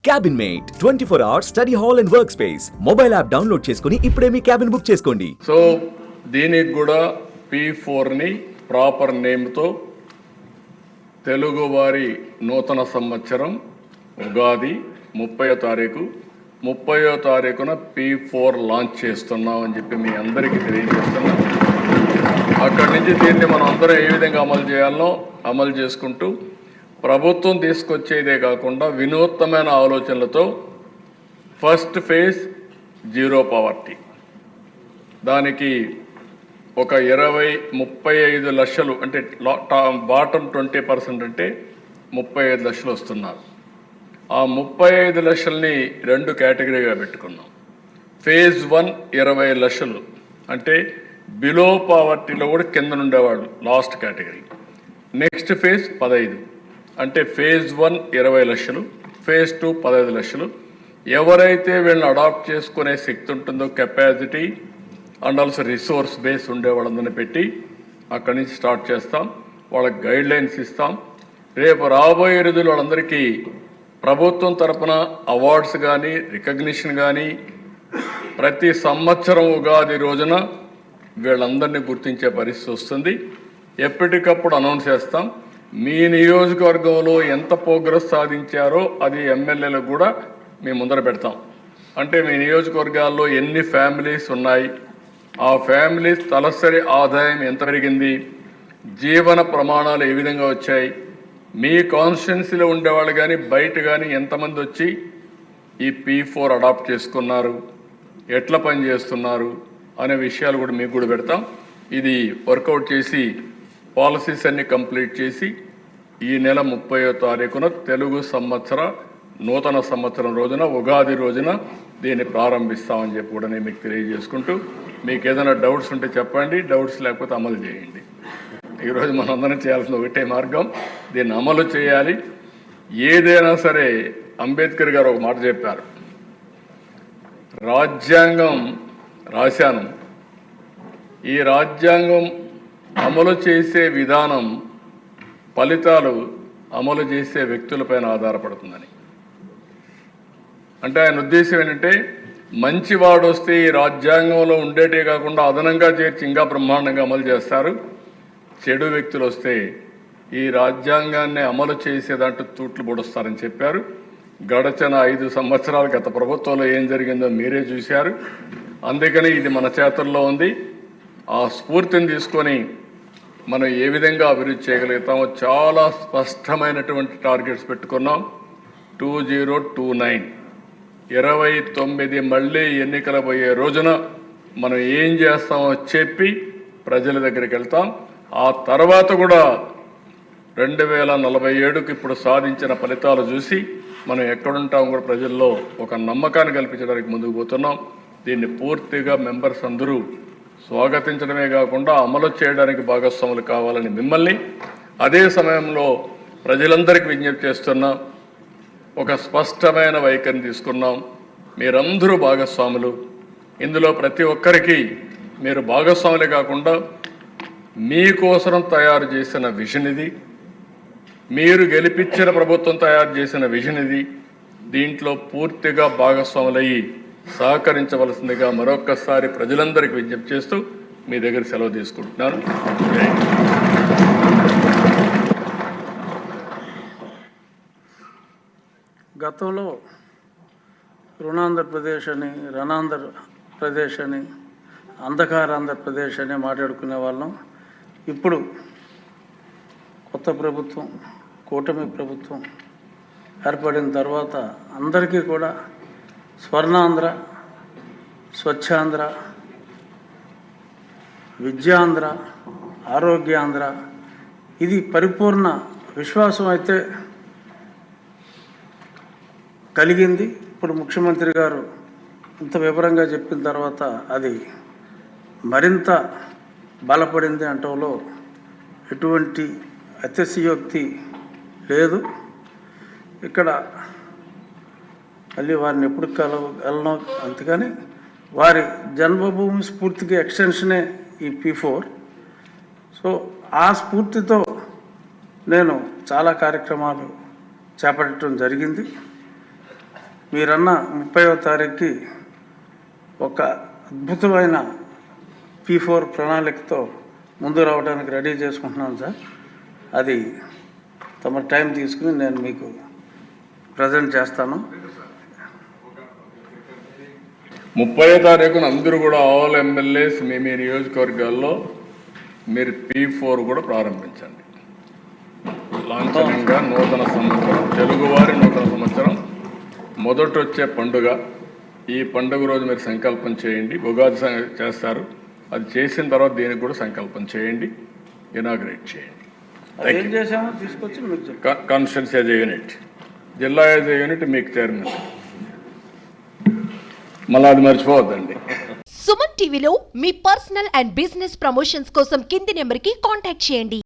Cabin mate 24 hours study hall and work space mobile app download చేసుకుని ఇప్పుడే మీ cabin book చేసుకోండి. So దీనికి కూడా P4ని ప్రాపర్ నేమ్తో తెలుగువారి నూతన సంవత్సరం ఉగాది 30వ తారీఖున P4 లాంచ్ చేస్తున్నాం అని చెప్పి మీ అందరికీ తెలియజేస్తున్నాం. అక్కడి నుంచి దీన్ని మనం అందరం ఏ విధంగా అమలు చేయాలో అమలు చేసుకుంటూ ప్రభుత్వం తీసుకొచ్చేదే కాకుండా వినూత్నమైన ఆలోచనలతో ఫస్ట్ ఫేజ్ జీరో పావర్టీ, దానికి ఒక 35 లక్షలు అంటే బాటమ్ 20% అంటే 35 లక్షలు వస్తున్నారు. ఆ 35 లక్షల్ని 2 కేటగిరీగా పెట్టుకున్నాం. ఫేజ్ 1 20 లక్షలు అంటే బిలో పావర్టీలో కూడా కింద ఉండేవాళ్ళు లాస్ట్ కేటగిరీ. నెక్స్ట్ ఫేజ్ 15 అంటే ఫేజ్ 1 20 లక్షలు, ఫేజ్ 2 15 లక్షలు. ఎవరైతే వీళ్ళని అడాప్ట్ చేసుకునే శక్తి ఉంటుందో, capacity and also resource base ఉండే వాళ్ళందరినీ పెట్టి అక్కడి నుంచి స్టార్ట్ చేస్తాం. వాళ్ళకి గైడ్లైన్స్ ఇస్తాం. రేపు రాబోయే రోజులు వాళ్ళందరికీ ప్రభుత్వం తరఫున అవార్డ్స్ కానీ రికగ్నిషన్ కానీ ప్రతి సంవత్సరం ఉగాది రోజున వీళ్ళందరినీ గుర్తించే పరిస్థితి వస్తుంది. ఎప్పటికప్పుడు అనౌన్స్ చేస్తాం. మీ నియోజకవర్గంలో ఎంత ప్రోగ్రెస్ సాధించారో అది ఎమ్మెల్యేలకు కూడా మేము ముందర పెడతాం. అంటే మీ నియోజకవర్గాల్లో ఎన్ని ఫ్యామిలీస్ ఉన్నాయి, ఆ ఫ్యామిలీస్ తలసరి ఆదాయం ఎంత పెరిగింది, జీవన ప్రమాణాలు ఏ విధంగా వచ్చాయి, మీ కాన్స్టిట్యున్సీలో ఉండేవాళ్ళు కానీ బయట కానీ ఎంతమంది వచ్చి ఈ P4 అడాప్ట్ చేసుకున్నారు, ఎట్లా పని చేస్తున్నారు అనే విషయాలు కూడా మీకు కూడా పెడతాం. ఇది వర్కౌట్ చేసి పాలసీస్ అన్ని కంప్లీట్ చేసి ఈ నెల 30వ తారీఖున తెలుగు సంవత్సర నూతన సంవత్సరం రోజున ఉగాది రోజున దీన్ని ప్రారంభిస్తామని చెప్పి కూడా నేను మీకు తెలియజేసుకుంటూ, మీకు ఏదైనా డౌట్స్ ఉంటే చెప్పండి, డౌట్స్ లేకపోతే అమలు చేయండి. ఈరోజు మనందరం చేయాల్సిన ఒకటే మార్గం, దీన్ని అమలు చేయాలి. ఏదైనా సరే అంబేద్కర్ గారు ఒక మాట చెప్పారు, రాజ్యాంగం రాశాను, ఈ రాజ్యాంగం అమలు చేసే విధానం ఫలితాలు అమలు చేసే వ్యక్తులపైన ఆధారపడుతుందని. అంటే ఆయన ఉద్దేశం ఏంటంటే మంచివాడు వస్తే ఈ రాజ్యాంగంలో ఉండేటే కాకుండా అదనంగా చేర్చి ఇంకా బ్రహ్మాండంగా అమలు చేస్తారు. చెడు వ్యక్తులు వస్తే ఈ రాజ్యాంగాన్ని అమలు చేసేదంటూ తూట్లు పొడుస్తారని చెప్పారు. గడచిన 5 సంవత్సరాల గత ప్రభుత్వంలో ఏం జరిగిందో మీరే చూశారు. అందుకని ఇది మన చేతుల్లో ఉంది. ఆ స్ఫూర్తిని తీసుకొని మనం ఏ విధంగా అభివృద్ధి చేయగలుగుతామో చాలా స్పష్టమైనటువంటి టార్గెట్స్ పెట్టుకున్నాం. 2029 మళ్ళీ ఎన్నికలు పోయే రోజున మనం ఏం చేస్తామో చెప్పి ప్రజల దగ్గరికి వెళ్తాం. ఆ తర్వాత కూడా 2047కు ఇప్పుడు సాధించిన ఫలితాలు చూసి మనం ఎక్కడుంటాం కూడా ప్రజల్లో ఒక నమ్మకాన్ని కల్పించడానికి ముందుకు పోతున్నాం. దీన్ని పూర్తిగా మెంబర్స్ అందరూ స్వాగతించడమే కాకుండా అమలు చేయడానికి భాగస్వాములు కావాలని మిమ్మల్ని, అదే సమయంలో ప్రజలందరికీ విజ్ఞప్తి చేస్తున్నాం. ఒక స్పష్టమైన వైఖరిని తీసుకున్నాం. మీరందరూ భాగస్వాములు. ఇందులో ప్రతి ఒక్కరికి మీరు భాగస్వాములే కాకుండా మీకోసం తయారు చేసిన విజన్ ఇది, మీరు గెలిపించిన ప్రభుత్వం తయారు చేసిన విజన్ ఇది. దీంట్లో పూర్తిగా భాగస్వాములయ్యి సహకరించవలసిందిగా మరొక్కసారి ప్రజలందరికీ విజ్ఞప్తి చేస్తూ మీ దగ్గర సెలవు తీసుకుంటున్నాను. గతంలో రుణాంధ్రప్రదేశ్ అని, రణాంధ్రప్రదేశ్ అని, అంధకార ఆంధ్రప్రదేశ్ అని మాట్లాడుకునే వాళ్ళం. ఇప్పుడు కొత్త ప్రభుత్వం, కూటమి ప్రభుత్వం ఏర్పడిన తర్వాత అందరికీ కూడా స్వర్ణాంధ్ర, స్వచ్ఛాంధ్ర, విద్యాంధ్ర, ఆరోగ్యాంధ్ర, ఇది పరిపూర్ణ విశ్వాసం అయితే కలిగింది. ఇప్పుడు ముఖ్యమంత్రి గారు ఇంత వివరంగా చెప్పిన తర్వాత అది మరింత బలపడింది అంటంలో ఎటువంటి అతిశయోక్తి లేదు. ఇక్కడ మళ్ళీ వారిని ఎప్పుడు వెళ్ళను, అందుకని వారి జన్మభూమి స్ఫూర్తికి ఎక్స్టెన్షనే ఈ P4. సో ఆ స్ఫూర్తితో నేను చాలా కార్యక్రమాలు చేపట్టడం జరిగింది. మీరన్న 30వ తారీఖుకి ఒక అద్భుతమైన P4 ప్రణాళికతో ముందు రావడానికి రెడీ చేసుకుంటున్నాను సార్. అది తమ టైం తీసుకుని నేను మీకు ప్రజెంట్ చేస్తాను. 30వ తారీఖున అందరూ కూడా ఆల్ ఎమ్మెల్యేస్ మీ నియోజకవర్గాల్లో మీరు P4 కూడా ప్రారంభించండి. లాంఛనంగా నూతన సంవత్సరం, తెలుగువారి నూతన సంవత్సరం మొదట వచ్చే పండుగ. ఈ పండుగ రోజు మీరు సంకల్పం చేయండి. ఉగాది చేస్తారు, అది చేసిన తర్వాత దీనికి కూడా సంకల్పం చేయండి, ఇనాగ్రేట్ చేయండి. ఏం చేశామో తీసుకొచ్చి మీకు చెప్తాను. కాన్స్టిట్యున్సీ యాజ్ ఏ యూనిట్, జిల్లా యాజ్ ఏ యూనిట్ మీకు చైర్మన్. మళ్ళీ అది మర్చిపోవద్దండి. సుమన్ టీవీలో మీ పర్సనల్ అండ్ బిజినెస్ ప్రమోషన్స్ కోసం కింది నెంబర్కి కాంటాక్ట్ చేయండి.